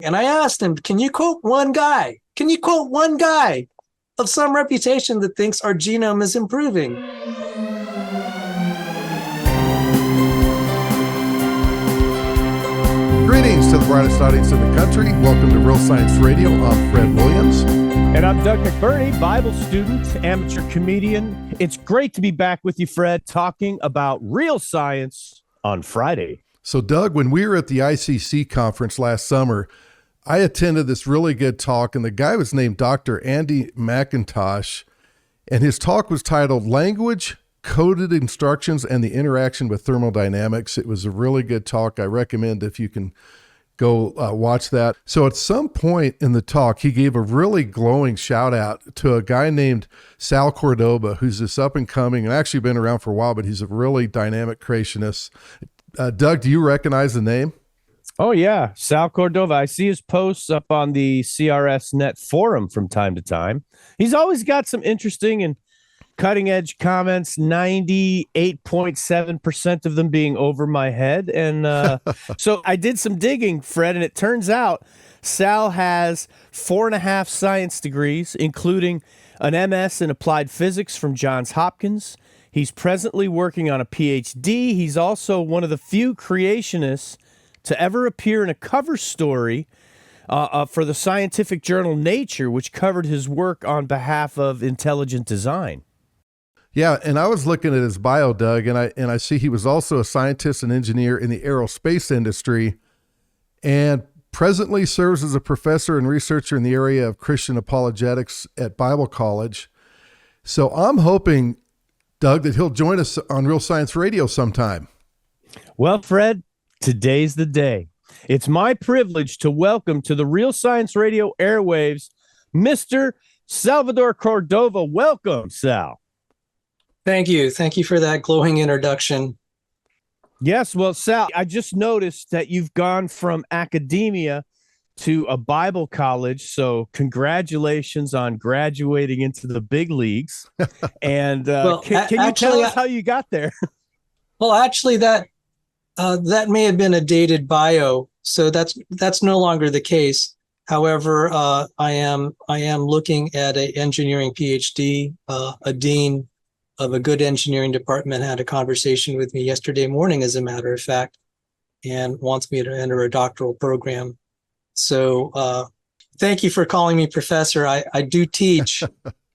And I asked him, can you quote one guy? Can you quote one guy of some reputation that thinks our genome is improving? Greetings to the brightest audience in the country. Welcome to Real Science Radio. I'm Fred Williams. And I'm Doug McBurney, Bible student, amateur comedian. It's great to be back with you, Fred, talking about real science on Friday. So, Doug, when we were at the ICC conference last summer, I attended this really good talk, and the guy was named Dr. Andy McIntosh, and his talk was titled Language, Coded Instructions, and the Interaction with Thermodynamics. It was a really good talk. I recommend if you can go watch that. So at some point in the talk, he gave a really glowing shout out to a guy named Sal Cordova, who's this up and coming and actually been around for a while, but he's a really dynamic creationist. Doug, do you recognize the name? Oh, yeah. Sal Cordova. I see his posts up on the CRSNet forum from time to time. He's always got some interesting and cutting edge comments, 98.7% of them being over my head. And so I did some digging, Fred, and it turns out Sal has 4.5 science degrees, including an MS in applied physics from Johns Hopkins. He's presently working on a PhD. He's also one of the few creationists to ever appear in a cover story for the scientific journal Nature, which covered his work on behalf of intelligent design. Yeah, and I was looking at his bio, Doug, and I see he was also a scientist and engineer in the aerospace industry, and presently serves as a professor and researcher in the area of Christian apologetics at Bible College. So I'm hoping, Doug, that he'll join us on Real Science Radio sometime. Well, Fred, today's the day. It's my privilege to welcome to the Real Science Radio airwaves, Mr. Salvador Cordova. Welcome, Sal. Thank you. Thank you for that glowing introduction. Yes, well, Sal, I just noticed that you've gone from academia to a Bible college, so congratulations on graduating into the big leagues. And can you tell us how you got there? Well, actually, that may have been a dated bio, so that's no longer the case. However, I am looking at an engineering PhD. A dean of a good engineering department had a conversation with me yesterday morning, as a matter of fact, and wants me to enter a doctoral program. So thank you for calling me professor. I do teach.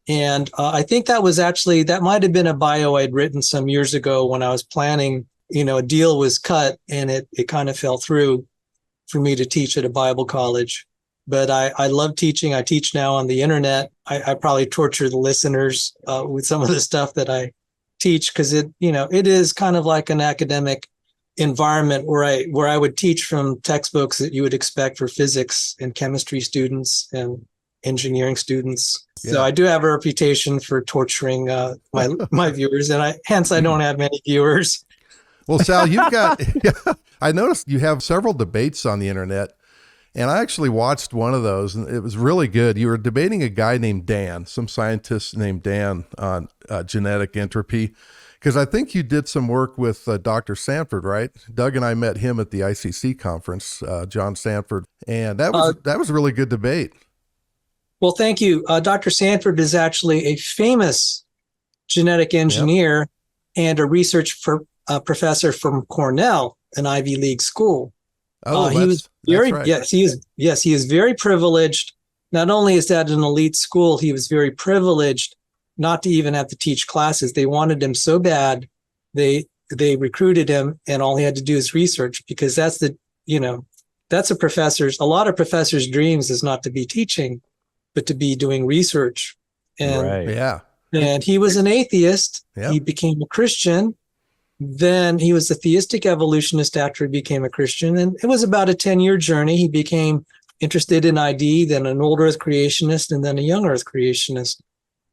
And I think that might have been a bio I'd written some years ago when I was planning, a deal was cut and it kind of fell through for me to teach at a Bible college. But I love teaching. I teach now on the internet. I probably torture the listeners with some of the stuff that I teach because it is kind of like an academic environment where I would teach from textbooks that you would expect for physics and chemistry students and engineering students. Yeah. So I do have a reputation for torturing my viewers, and I don't have many viewers. Well, Sal, I noticed you have several debates on the internet. And I actually watched one of those, and it was really good. You were debating a guy named Dan, some scientist named Dan, on genetic entropy, because I think you did some work with Dr. Sanford, right? Doug and I met him at the ICC conference, John Sanford, and that was a really good debate. Well, thank you. Dr. Sanford is actually a famous genetic engineer and a research professor from Cornell, an Ivy League school. Oh, he was very right. He is very privileged. Not only is that an elite school, he was very privileged not to even have to teach classes. They wanted him so bad, they recruited him, and all he had to do is research, because that's a lot of professors' dreams is not to be teaching, but to be doing research. And right. Yeah. And he was an atheist. Yep. He became a Christian. Then he was a theistic evolutionist after he became a Christian. And it was about a 10-year journey. He became interested in ID, then an old earth creationist, and then a young earth creationist.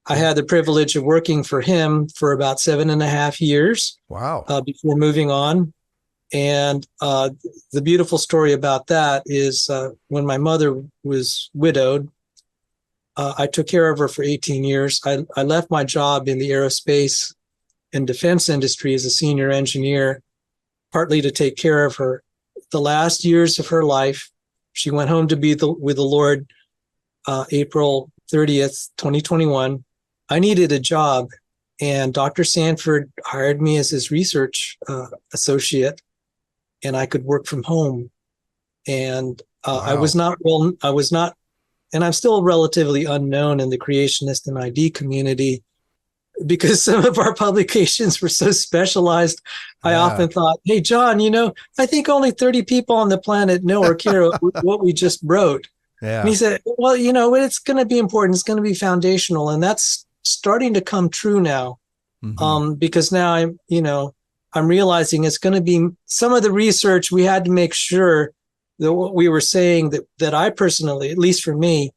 I had the privilege of working for him for about 7.5 years. Wow. Before moving on. And the beautiful story about that is when my mother was widowed, I took care of her for 18 years. I left my job in the aerospace and defense industry as a senior engineer, partly to take care of her. The last years of her life, She went home to be with the Lord April 30th, 2021. I needed a job, and Dr. Sanford hired me as his research associate, and I could work from home. And Wow. I was not, and I'm still relatively unknown in the creationist and ID community because some of our publications were so specialized. I often thought, hey, John, I think only 30 people on the planet know or care what we just wrote. Yeah. And he said, well, it's going to be important. It's going to be foundational. And that's starting to come true now. Because now I'm realizing it's going to be some of the research. We had to make sure that what we were saying that I personally, at least for me,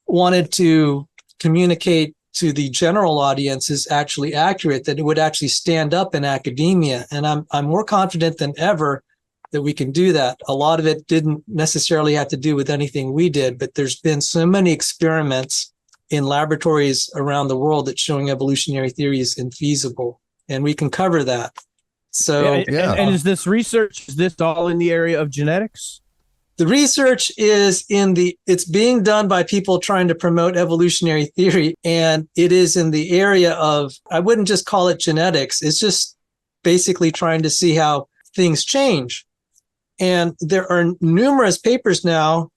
wanted to communicate to the general audience is actually accurate, that it would actually stand up in academia. And I'm more confident than ever that we can do that. A lot of it didn't necessarily have to do with anything we did, but there's been so many experiments in laboratories around the world that's showing evolutionary theory is infeasible, and we can cover that. So, and is this research, is this all in the area of genetics? The research is it's being done by people trying to promote evolutionary theory, and it is in the area of, I wouldn't just call it genetics. It's just basically trying to see how things change. And there are numerous papers now.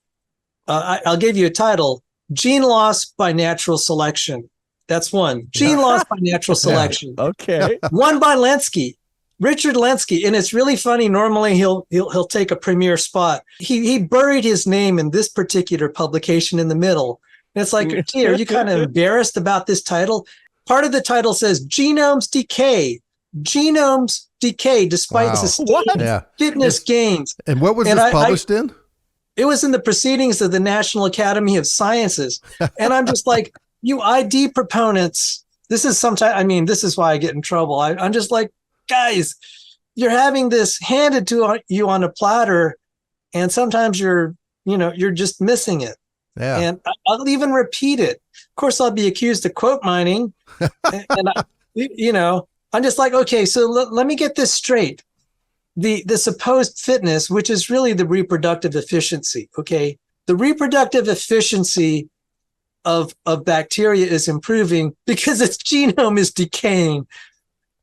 I'll give you a title: Gene Loss by Natural Selection. That's one. Gene Loss by Natural Selection. Okay. One by Lenski. Richard Lenski, and it's really funny. Normally he'll take a premier spot. He buried his name in this particular publication in the middle. And it's like, gee, are you kind of embarrassed about this title? Part of the title says genomes decay. Genomes decay despite sustained fitness gains. And what was this published in? It was in the Proceedings of the National Academy of Sciences. And I'm just like, you ID proponents, this is why I get in trouble. I'm just like, guys, you're having this handed to you on a platter, and sometimes you're just missing it. Yeah. And I'll even repeat it. Of course, I'll be accused of quote mining, and I'm just like, okay, so let me get this straight. The supposed fitness, which is really the reproductive efficiency. Okay, the reproductive efficiency of bacteria is improving because its genome is decaying,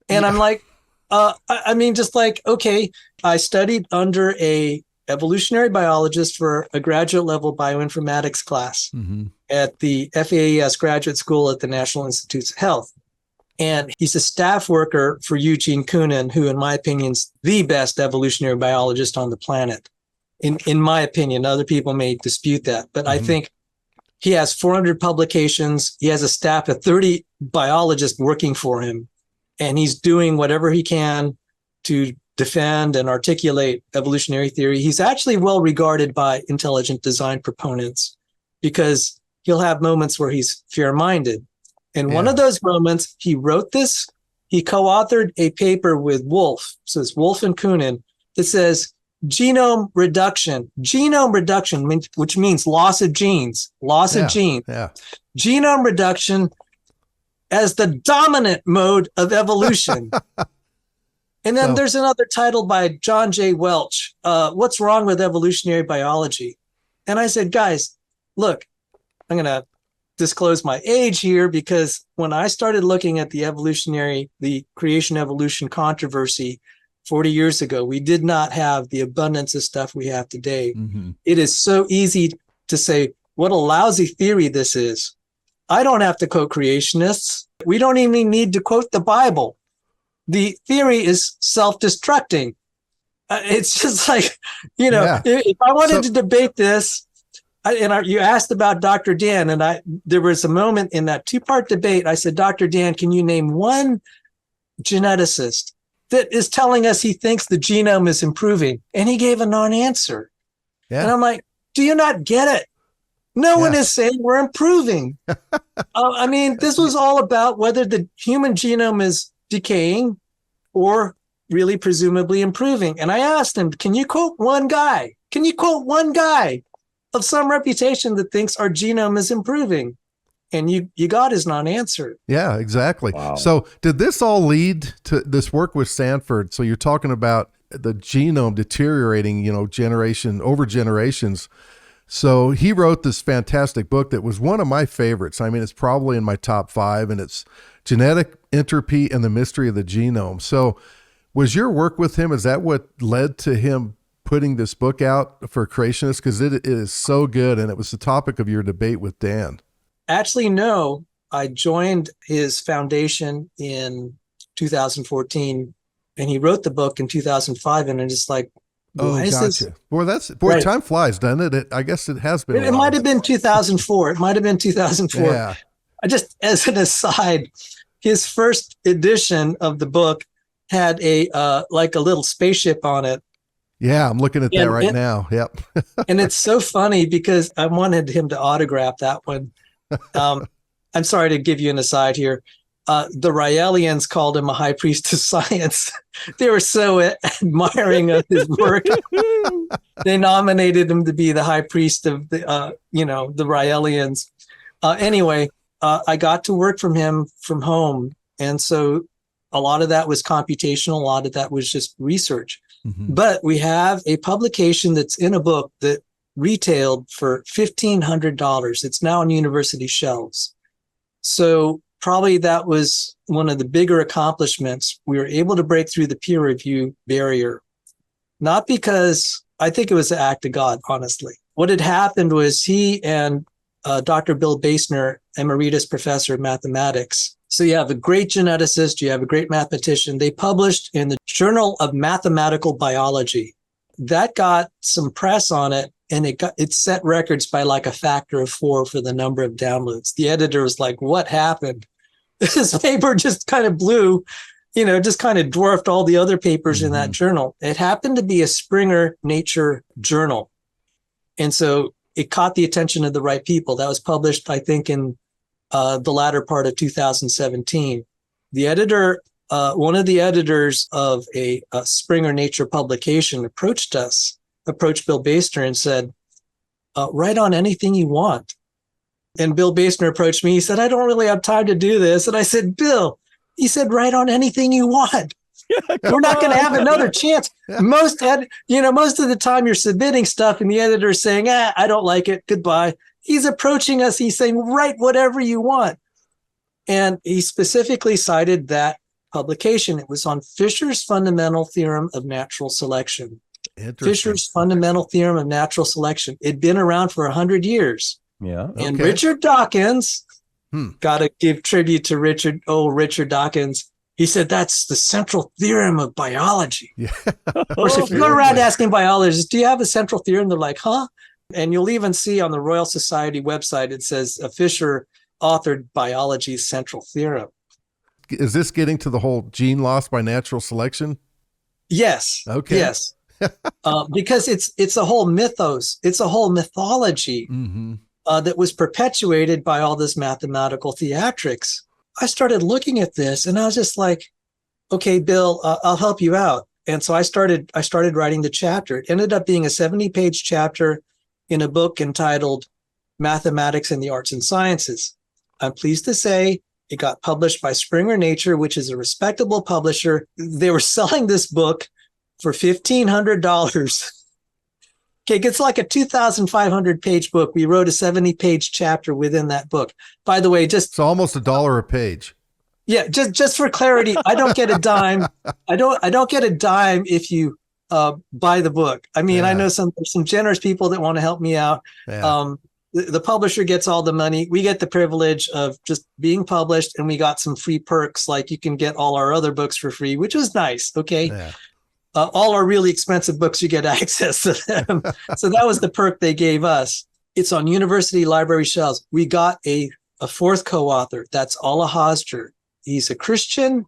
and I'm like. Okay, I studied under a evolutionary biologist for a graduate level bioinformatics class at the FAES graduate school at the National Institutes of Health. And he's a staff worker for Eugene Koonin, who in my opinion is the best evolutionary biologist on the planet. In my opinion, other people may dispute that, but I think he has 400 publications. He has a staff of 30 biologists working for him. And he's doing whatever he can to defend and articulate evolutionary theory. He's actually well regarded by intelligent design proponents because he'll have moments where he's fair-minded. And one of those moments, he wrote this. He co-authored a paper with Wolf, so it's Wolf and Koonin, that says genome reduction, which means loss of genes, genome reduction as the dominant mode of evolution. And then there's another title by John J. Welch, What's Wrong with Evolutionary Biology? And I said, guys, look, I'm going to disclose my age here because when I started looking at the creation evolution controversy 40 years ago, we did not have the abundance of stuff we have today. It is so easy to say what a lousy theory this is. I don't have to quote creationists. We don't even need to quote the Bible. The theory is self-destructing. It's just like, if I wanted to debate this, you asked about Dr. Dan, and there was a moment in that two-part debate. I said, Dr. Dan, can you name one geneticist that is telling us he thinks the genome is improving? And he gave a non-answer. Yeah. And I'm like, do you not get it? No one is saying we're improving. This was all about whether the human genome is decaying or really presumably improving. And I asked him, can you quote one guy? Can you quote one guy of some reputation that thinks our genome is improving? And you got his non-answer. Yeah, exactly. Wow. So did this all lead to this work with Sanford? So you're talking about the genome deteriorating, generation over generations. So he wrote this fantastic book that was one of my favorites. I mean, it's probably in my top 5, and it's Genetic Entropy and the Mystery of the Genome. So was your work with him, is that what led to him putting this book out for creationists? Because it is so good, and it was the topic of your debate with Dan. Actually, no. I joined his foundation in 2014, and he wrote the book in 2005, and I'm just like, why is this? Boy, Right. time flies, doesn't it? I guess it has been. It might have been 2004. It might have been 2004. Yeah. I just, as an aside, his first edition of the book had a like a little spaceship on it. Yeah, I'm looking at that right now. Yep. And it's so funny because I wanted him to autograph that one. I'm sorry to give you an aside here. The Raelians called him a high priest of science. They were so admiring of his work. They nominated him to be the high priest of the Raelians. Anyway, I got to work from him from home. And so a lot of that was computational. A lot of that was just research. Mm-hmm. But we have a publication that's in a book that retailed for $1,500. It's now on university shelves. So probably that was one of the bigger accomplishments. We were able to break through the peer review barrier, not because I think it was the act of God, honestly. What had happened was he and Dr. Bill Basner, emeritus professor of mathematics. So you have a great geneticist, you have a great mathematician. They published in the Journal of Mathematical Biology. That got some press on it, and it set records by like a factor of 4 for the number of downloads. The editor was like, what happened? This paper just kind of blew, just kind of dwarfed all the other papers in that journal. It happened to be a Springer Nature journal. And so it caught the attention of the right people. That was published, I think, in the latter part of 2017. The editor, one of the editors of a Springer Nature publication approached Bill Basner and said, write on anything you want. And Bill Basner approached me. He said, I don't really have time to do this. And I said, Bill, he said, write on anything you want. We're not going to have another chance. Most of the time you're submitting stuff and the editor's saying, I don't like it. Goodbye. He's approaching us. He's saying, write whatever you want. And he specifically cited that publication. It was on Fisher's fundamental theorem of natural selection. Fisher's fundamental theorem of natural selection. It'd been around for 100 years. Yeah. And Richard Dawkins, got to give tribute to Richard Dawkins. He said, that's the central theorem of biology. Yeah. Of course, if you go around asking biologists, do you have a central theorem? They're like, huh? And you'll even see on the Royal Society website, it says Fisher authored biology's central theorem. Is this getting to the whole gene loss by natural selection? Yes. Okay. Yes. Because it's a whole mythos. It's a whole mythology that was perpetuated by all this mathematical theatrics. I started looking at this and I was just like, okay, Bill, I'll help you out. And so I started writing the chapter. It ended up being a 70-page chapter in a book entitled Mathematics and the Arts and Sciences. I'm pleased to say it got published by Springer Nature, which is a respectable publisher. They were selling this book for $1,500. Okay, it's like a 2,500 page book. We wrote a 70-page chapter within that book. By the way, it's almost $1 a page. Yeah, just for clarity, I don't get a dime. I don't get a dime if you buy the book. I mean, I know some generous people that want to help me out. Yeah. The publisher gets all the money. We get the privilege of just being published, and we got some free perks, like you can get all our other books for free, which was nice. Okay. Yeah. All our really expensive books, you get access to them. So that was the perk they gave us. It's on university library shelves. We got a fourth co-author. That's Ola Hosger. He's a Christian.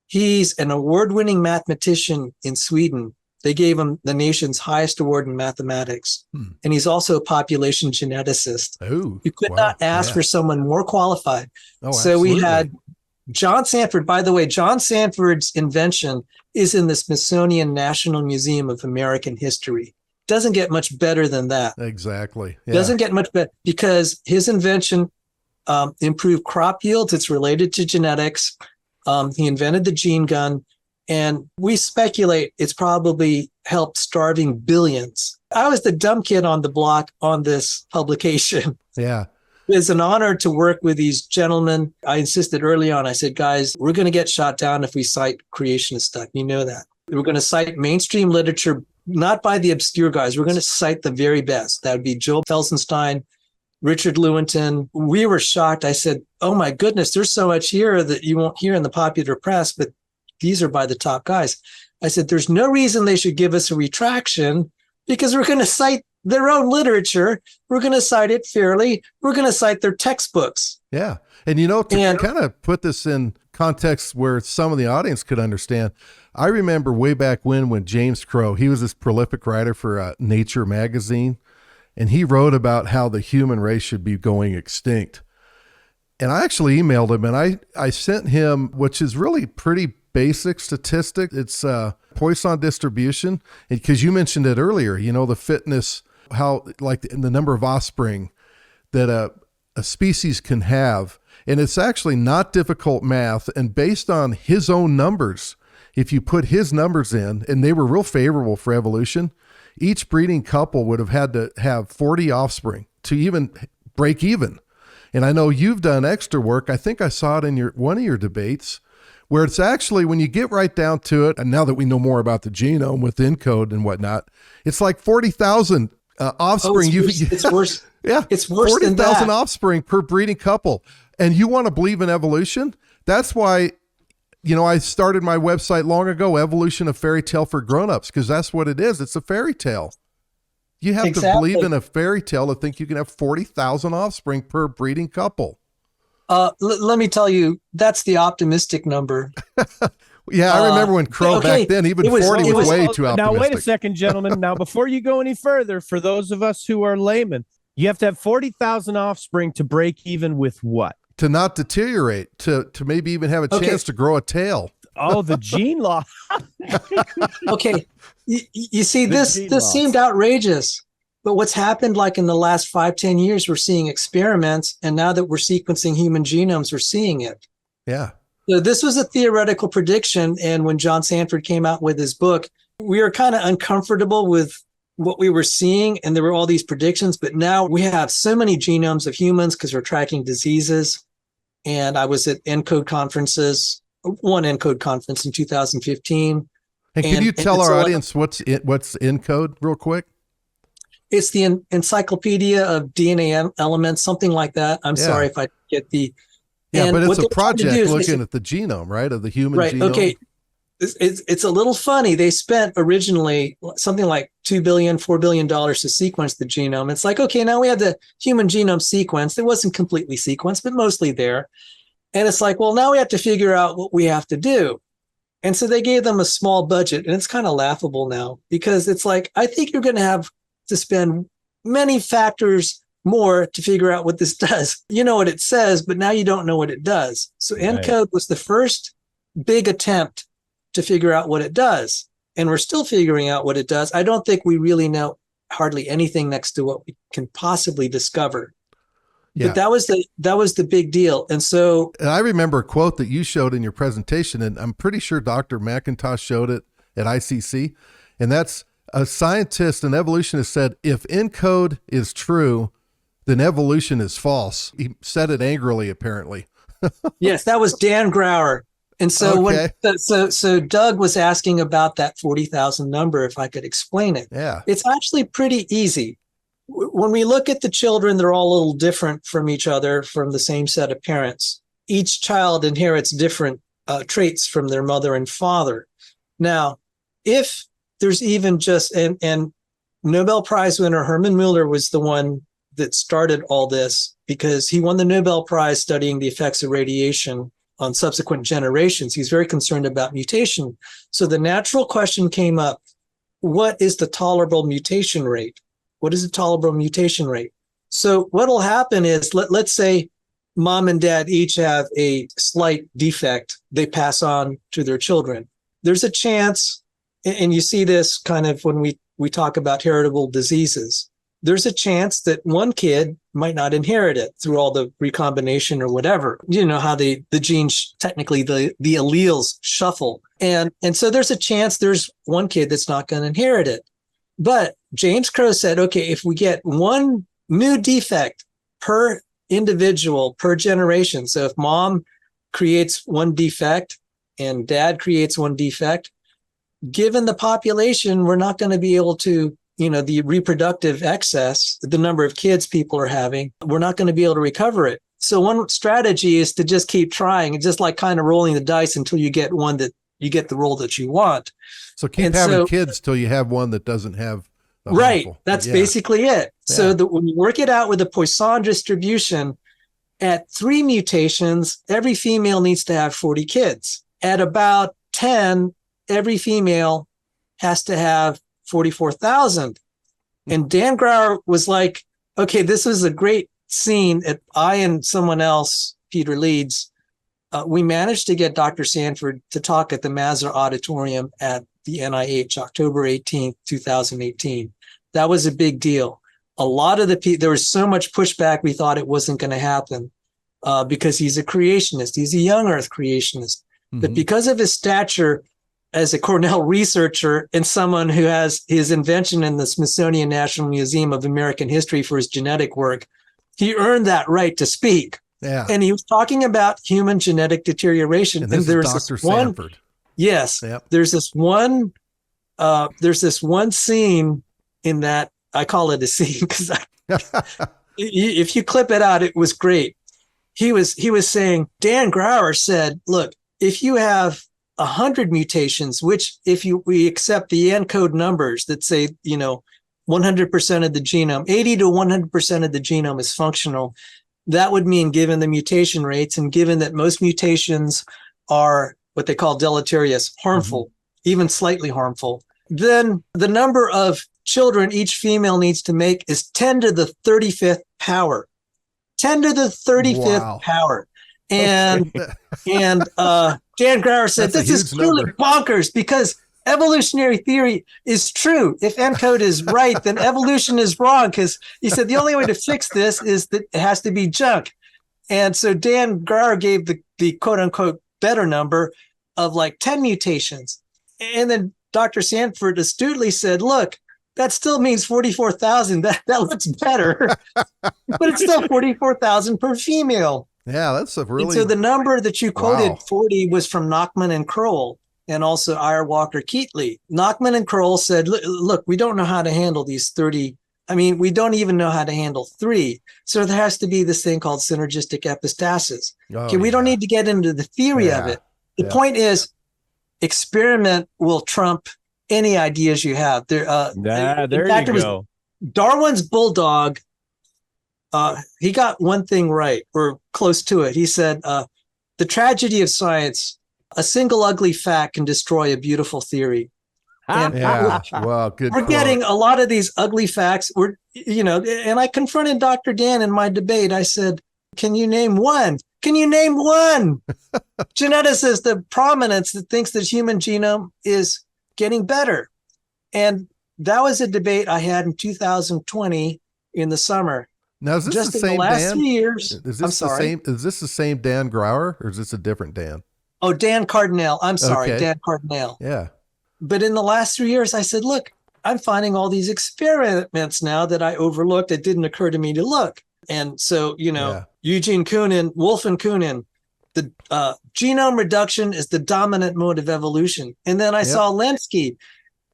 He's an award-winning mathematician in Sweden. They gave him the nation's highest award in mathematics. And he's also a population geneticist. Oh, you could not ask for someone more qualified. Oh, so absolutely. we had John Sanford. By the way, John Sanford's invention is in the Smithsonian National Museum of American History. Doesn't get much better than that. Exactly. Yeah. Doesn't get much better because his invention improved crop yields. It's related to genetics. He invented the gene gun. And we speculate it's probably helped starving billions. I was the dumb kid on the block on this publication. Yeah. It's an honor to work with these gentlemen. I insisted early on, I said, guys, we're going to get shot down if we cite creationist stuff. You know that. We're going to cite mainstream literature, not by the obscure guys. We're going to cite the very best. That would be Joel Felsenstein, Richard Lewontin. We were shocked. I said, oh my goodness, there's so much here that you won't hear in the popular press, but these are by the top guys. I said, there's no reason they should give us a retraction because we're going to cite their own literature. We're going to cite it fairly. We're going to cite their textbooks. Yeah. And, you know, to kind of put this in context where some of the audience could understand, I remember way back when James Crow, he was this prolific writer for Nature magazine, and he wrote about how the human race should be going extinct. And I actually emailed him, and I sent him, which is really pretty basic statistic. It's Poisson distribution. Because you mentioned it earlier, you know, the fitness, how like the number of offspring that a species can have. And it's actually not difficult math. And based on his own numbers, if you put his numbers in, and they were real favorable for evolution, each breeding couple would have had to have 40 offspring to even break even. And I know you've done extra work. I think I saw it in one of your debates, where it's actually, when you get right down to it, and now that we know more about the genome with Encode and whatnot, it's like 40,000 offspring. It's worse. Yeah, it's worse 40,000 than that. offspring per breeding couple. And you want to believe in evolution? That's why, you know, I started my website long ago, Evolution, a Fairy Tale for Grownups, because that's what it is. It's a fairy tale. You have to believe in a fairy tale to think you can have 40,000 offspring per breeding couple. Let me tell you, that's the optimistic number. Yeah, I remember when Crow back then, even 40 was way too optimistic. Now, wait a second, gentlemen. Now, before you go any further, for those of us who are laymen, you have to have 40,000 offspring to break even with what? To not deteriorate, to maybe even have a chance to grow a tail. Oh, the gene loss. Okay. You see, this seemed outrageous. But what's happened, like in the last 5-10 years, we're seeing experiments. And now that we're sequencing human genomes, we're seeing it. Yeah. So this was a theoretical prediction. And when John Sanford came out with his book, we were kind of uncomfortable with what we were seeing. And there were all these predictions. But now we have so many genomes of humans because we're tracking diseases. And I was at Encode conferences, one Encode conference in 2015. And can you tell our audience what's Encode real quick? It's the encyclopedia of DNA elements, something like that. I'm sorry if I get the... Yeah, but it's a project looking at the genome, right, of the human genome. Okay. It's a little funny. They spent originally something like $2 billion, $4 billion to sequence the genome. It's like, okay, now we have the human genome sequenced. It wasn't completely sequenced, but mostly there. And it's like, well, now we have to figure out what we have to do. And so they gave them a small budget, and it's kind of laughable now because it's like, I think you're going to have to spend many factors more to figure out what this does. You know what it says, but now you don't know what it does. So Encode was the first big attempt to figure out what it does. And we're still figuring out what it does. I don't think we really know hardly anything next to what we can possibly discover. Yeah. But that was the big deal. And I remember a quote that you showed in your presentation, and I'm pretty sure Dr. McIntosh showed it at ICC. And that's a scientist, an evolutionist said, if Encode is true, then evolution is false. He said it angrily, apparently. Yes, that was Dan Grauer. And so so Doug was asking about that 40,000 number, if I could explain it. Yeah. It's actually pretty easy. When we look at the children, they're all a little different from each other, from the same set of parents. Each child inherits different traits from their mother and father. Now, if there's even just, and Nobel Prize winner Hermann Muller was the one that started all this because he won the Nobel Prize studying the effects of radiation on subsequent generations. He's very concerned about mutation. So the natural question came up, what is the tolerable mutation rate? What is the tolerable mutation rate? So what'll happen is, let's say mom and dad each have a slight defect they pass on to their children. There's a chance, and you see this kind of when we talk about heritable diseases, there's a chance that one kid might not inherit it through all the recombination or whatever. You know how the genes, technically the alleles shuffle. And so there's a chance there's one kid that's not going to inherit it. But James Crow said, okay, if we get one new defect per individual per generation, so if mom creates one defect and dad creates one defect, given the population, we're not going to be able to, the reproductive excess, the number of kids people are having, we're not going to be able to recover it. So one strategy is to just keep trying. It's just like kind of rolling the dice until you get one that you get the roll that you want. So keep having kids till you have one that doesn't have the right. harmful. That's basically it. Yeah. So when you work it out with a Poisson distribution, at 3 mutations, every female needs to have 40 kids. At about 10, every female has to have 44,000. And Dan Grauer was like, okay, this is a great scene. I and someone else, Peter Leeds, we managed to get Dr. Sanford to talk at the Mazur Auditorium at the NIH, October 18th, 2018. That was a big deal. A lot of there was so much pushback, we thought it wasn't going to happen because he's a creationist. He's a young earth creationist. Mm-hmm. But because of his stature as a Cornell researcher and someone who has his invention in the Smithsonian National Museum of American History for his genetic work, he earned that right to speak. Yeah. And he was talking about human genetic deterioration. And there's Dr. Sanford. Yes. Yep. There's this one scene in that, I call it a scene because if you clip it out, it was great. He was saying, Dan Grauer said, look, if you have 100 mutations, which we accept the Encode numbers that say, 100% of the genome, 80 to 100% of the genome is functional. That would mean, given the mutation rates and given that most mutations are what they call deleterious, harmful, even slightly harmful, then the number of children each female needs to make is 10 to the 35th power. 10 to the 35th power. And Dan Grauer said, this is truly bonkers because evolutionary theory is true. If Encode is right, then evolution is wrong. Because he said the only way to fix this is that it has to be junk. And so Dan Grauer gave the quote unquote better number of like 10 mutations. And then Dr. Sanford astutely said, look, that still means 44,000. That looks better, but it's still 44,000 per female. Yeah, that's a really. And so the number that you quoted, 40, was from Nachman and Kroll, and also Walker-Keatley. Nachman and Kroll said, look, we don't know how to handle these 30. I mean, we don't even know how to handle 3. So there has to be this thing called synergistic epistasis. We don't need to get into the theory of it. The point is, experiment will trump any ideas you have. There you go. Darwin's bulldog. He got one thing right, or close to it. He said, the tragedy of science, a single ugly fact can destroy a beautiful theory. And we're getting a lot of these ugly facts. And I confronted Dr. Dan in my debate. I said, can you name one? Can you name one geneticist of prominence that thinks the human genome is getting better? And that was a debate I had in 2020 in the summer. Now, is this just the in same the last Dan? 3 years? Is this the same Dan Grauer, or is this a different Dan? Oh, Dan Cardinale. I'm sorry, okay. Dan Cardinale. Yeah. But in the last 3 years, I said, look, I'm finding all these experiments now that I overlooked. It didn't occur to me to look. And so, Eugene Koonin, Wolf and Koonin, the genome reduction is the dominant mode of evolution. And then I saw Lenski.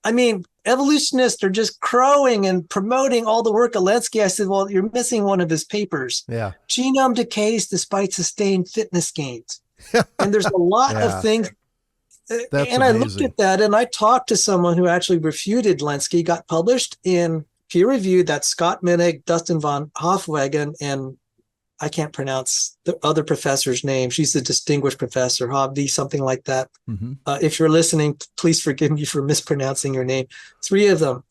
I mean, evolutionists are just crowing and promoting all the work of Lenski. I said, well, you're missing one of his papers. Yeah. Genome decays despite sustained fitness gains. And there's a lot of things. That's and amazing. I looked at that and I talked to someone who actually refuted Lenski, got published in peer reviewed. That's Scott Minnick, Dustin von Hofwegen, and I can't pronounce the other professor's name. She's a distinguished professor, Hovde, something like that. Mm-hmm. If you're listening, please forgive me for mispronouncing your name. 3 of them.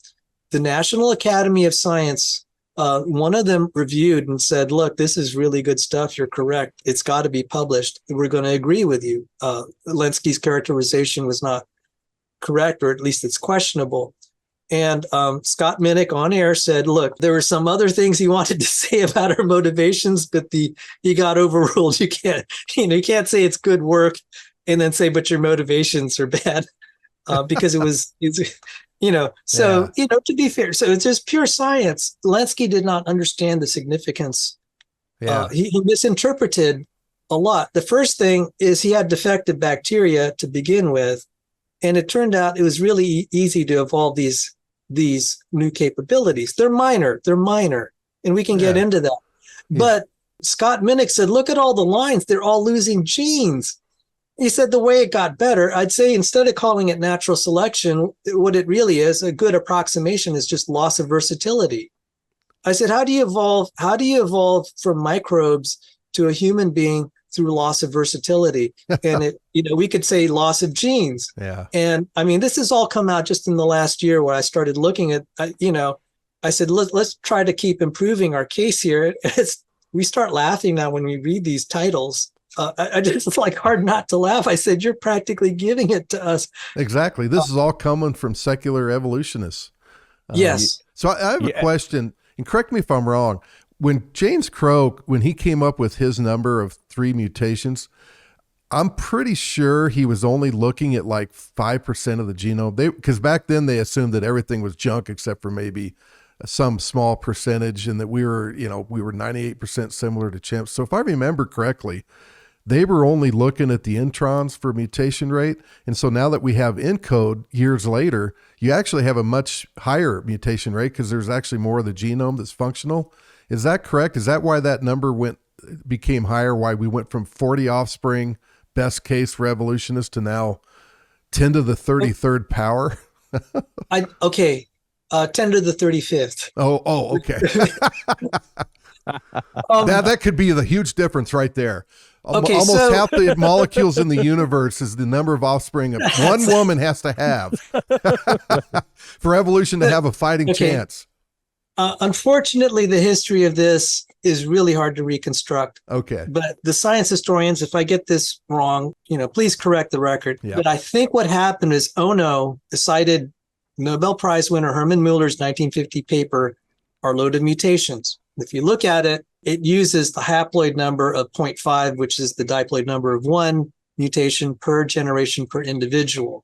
The National Academy of Science, one of them reviewed and said, look, this is really good stuff. You're correct. It's got to be published. We're going to agree with you. Lenski's characterization was not correct, or at least it's questionable. And Scott Minnick on air said, look, there were some other things he wanted to say about our motivations, but he got overruled. You can't say it's good work and then say, but your motivations are bad, because So, to be fair, so it's just pure science. Lenski did not understand the significance. He misinterpreted a lot. The first thing is he had defective bacteria to begin with, and it turned out it was really easy to evolve these new capabilities. They're minor, and we can get into that. Yeah. But Scott Minnick said, look at all the lines. They're all losing genes. He said the way it got better, I'd say instead of calling it natural selection, what it really is, a good approximation is just loss of versatility. I said, how do you evolve from microbes to a human being through loss of versatility? And we could say loss of genes. Yeah. And I mean, this has all come out just in the last year where I started looking at, I said, let's try to keep improving our case here. We start laughing now when we read these titles. I just, it's like hard not to laugh. I said, you're practically giving it to us. Exactly. This is all coming from secular evolutionists. Yes. So I have a question, and correct me if I'm wrong. When James Crow, when he came up with his number of 3 mutations, I'm pretty sure he was only looking at like 5% of the genome. Because back then they assumed that everything was junk except for maybe some small percentage, and that we were 98% similar to chimps. So if I remember correctly, they were only looking at the introns for mutation rate. And so now that we have Encode years later, you actually have a much higher mutation rate because there's actually more of the genome that's functional. Is that correct? Is that why that number became higher? Why we went from 40 offspring, best case for evolutionists, to now 10 to the 33rd power? 10 to the 35th. Oh, okay. That could be the huge difference right there. Almost half the molecules in the universe is the number of offspring one woman has to have for evolution to have a fighting chance. Unfortunately, the history of this is really hard to reconstruct. Okay. But the science historians, if I get this wrong, please correct the record. Yeah. But I think what happened is Ono decided Nobel Prize winner Herman Muller's 1950 paper, Our Load of Mutations. If you look at it, it uses the haploid number of 0.5, which is the diploid number of 1 mutation per generation per individual.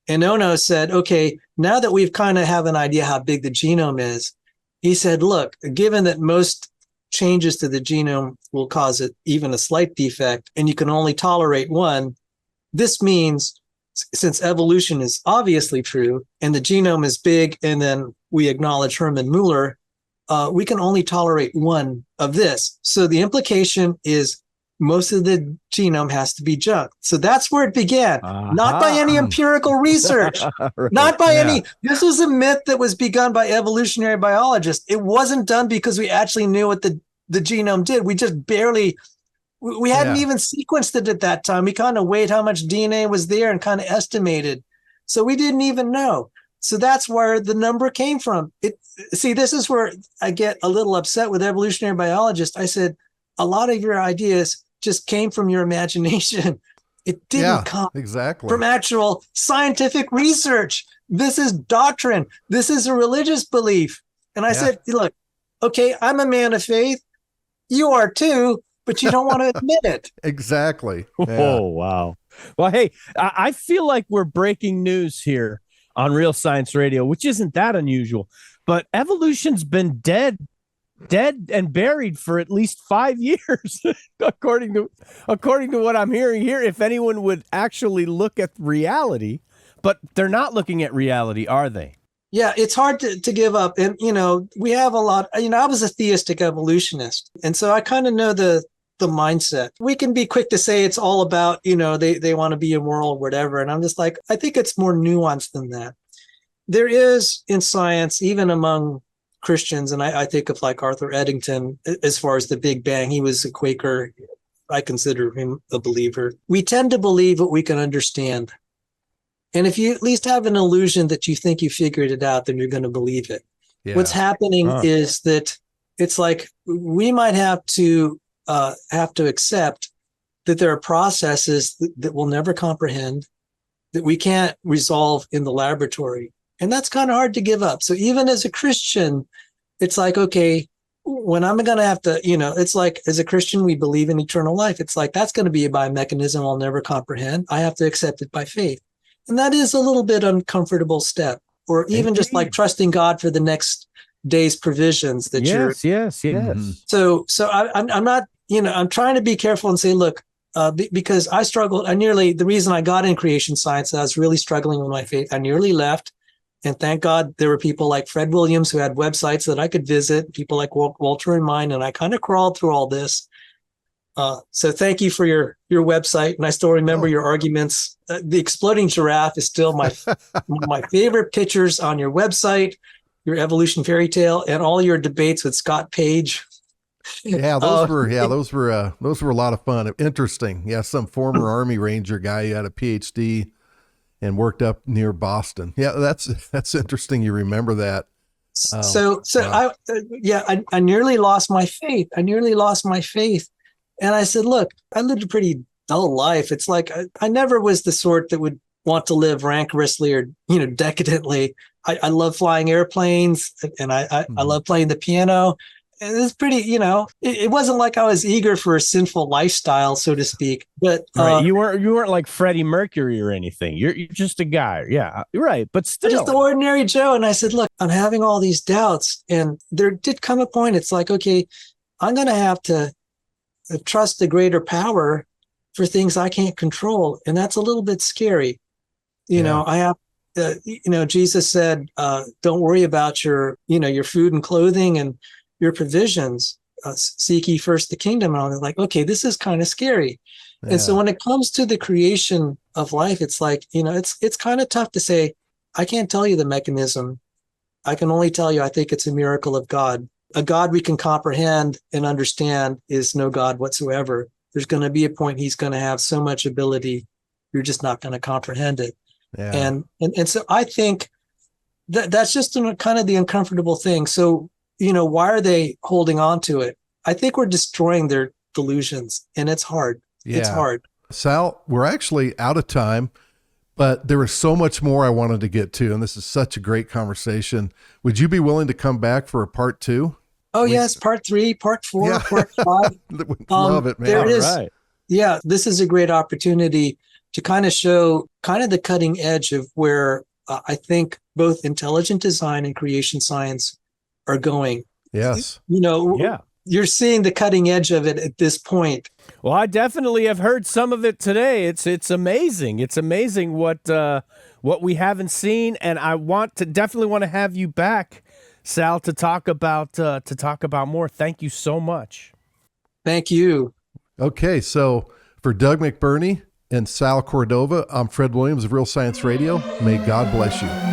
And Ono said, okay, now that we've kind of have an idea how big the genome is, he said, look, given that most changes to the genome will cause even a slight defect, and you can only tolerate 1, this means since evolution is obviously true and the genome is big, and then we acknowledge Herman Muller, we can only tolerate 1 of this. So the implication is most of the genome has to be junk. So that's where it began, not by any empirical research, not by any, this was a myth that was begun by evolutionary biologists. It wasn't done because we actually knew what the genome did. We just barely, we hadn't even sequenced it at that time. We kind of weighed how much DNA was there and kind of estimated. So we didn't even know. So that's where the number came from. This is where I get a little upset with evolutionary biologists. I said, a lot of your ideas just came from your imagination. It didn't come from actual scientific research. This is doctrine. This is a religious belief. And I said, look, okay, I'm a man of faith. You are too, but you don't want to admit it. Exactly. Yeah. Oh, wow. Well, hey, I feel like we're breaking news here on Real Science Radio, which isn't that unusual, but evolution's been dead and buried for at least 5 years, according to what I'm hearing here. If anyone would actually look at reality, but they're not looking at reality, are they? Yeah, it's hard to give up. And, we have a lot, I was a theistic evolutionist. And so I kind of know the mindset. We can be quick to say it's all about, they want to be immoral or whatever. And I'm just like, I think it's more nuanced than that. There is in science, even among Christians, and I think of like Arthur Eddington, as far as the Big Bang, he was a Quaker. I consider him a believer. We tend to believe what we can understand. And if you at least have an illusion that you think you figured it out, then you're going to believe it. Yeah. What's happening is that it's like we might have to accept that there are processes that we'll never comprehend, that we can't resolve in the laboratory. And that's kind of hard to give up. So even as a Christian, it's like, okay, when I'm going to have to, it's like as a Christian, we believe in eternal life. It's like, that's going to be a biomechanism I'll never comprehend. I have to accept it by faith. And that is a little bit uncomfortable step. or even just like trusting God for the next day's provisions that you're. Yes. So I'm not, I'm trying to be careful and say, look, because I struggled. The reason I got in creation science, I was really struggling with my faith. I nearly left. And thank God there were people like Fred Williams who had websites that I could visit, people like Walter and mine. And I kind of crawled through all this. So thank you for your website. And I still remember your arguments. The exploding giraffe is still my favorite pictures on your website, your evolution fairy tale, and all your debates with Scott Page. Yeah, those were a lot of fun. Interesting. Yeah, some former Army Ranger guy who had a PhD and worked up near Boston. Yeah, that's interesting. You remember that. Wow. I nearly lost my faith. And I said, look, I lived a pretty dull life. It's like I never was the sort that would want to live rancorously or, decadently. I love flying airplanes, and I love playing the piano. And it's pretty, it wasn't like I was eager for a sinful lifestyle, so to speak. But right. You weren't like Freddie Mercury or anything. You're just a guy. Yeah, right. But still, just the ordinary Joe. And I said, look, I'm having all these doubts, and there did come a point. It's like, okay, I'm going to have to trust the greater power for things I can't control, and that's a little bit scary. I have. Jesus said, "Don't worry about your food and clothing and your provisions. Seek ye first the kingdom." And I'm like, okay, this is kind of scary. Yeah. And so when it comes to the creation of life, it's like, it's kind of tough to say, I can't tell you the mechanism. I can only tell you, I think it's a miracle of God. A God we can comprehend and understand is no God whatsoever. There's going to be a point he's going to have so much ability, you're just not going to comprehend it. Yeah. And so I think that's just kind of the uncomfortable thing. So, why are they holding on to it? I think we're destroying their delusions, and it's hard. Yeah. It's hard. Sal, we're actually out of time, but there was so much more I wanted to get to, and this is such a great conversation. Would you be willing to come back for a part 2? Oh, yes. Part 3, part 4, yeah. Part 5. Love it, man. There it is. Right. Yeah, this is a great opportunity to kind of show kind of the cutting edge of where I think both intelligent design and creation science are going. Yes. You're seeing the cutting edge of it at this point. Well, I definitely have heard some of it today. It's amazing. It's amazing what we haven't seen, and I definitely want to have you back, Sal, to talk about more. Thank you so much. Thank you. Okay, so for Doug McBurney and Sal Cordova, I'm Fred Williams of Real Science Radio. May God bless you.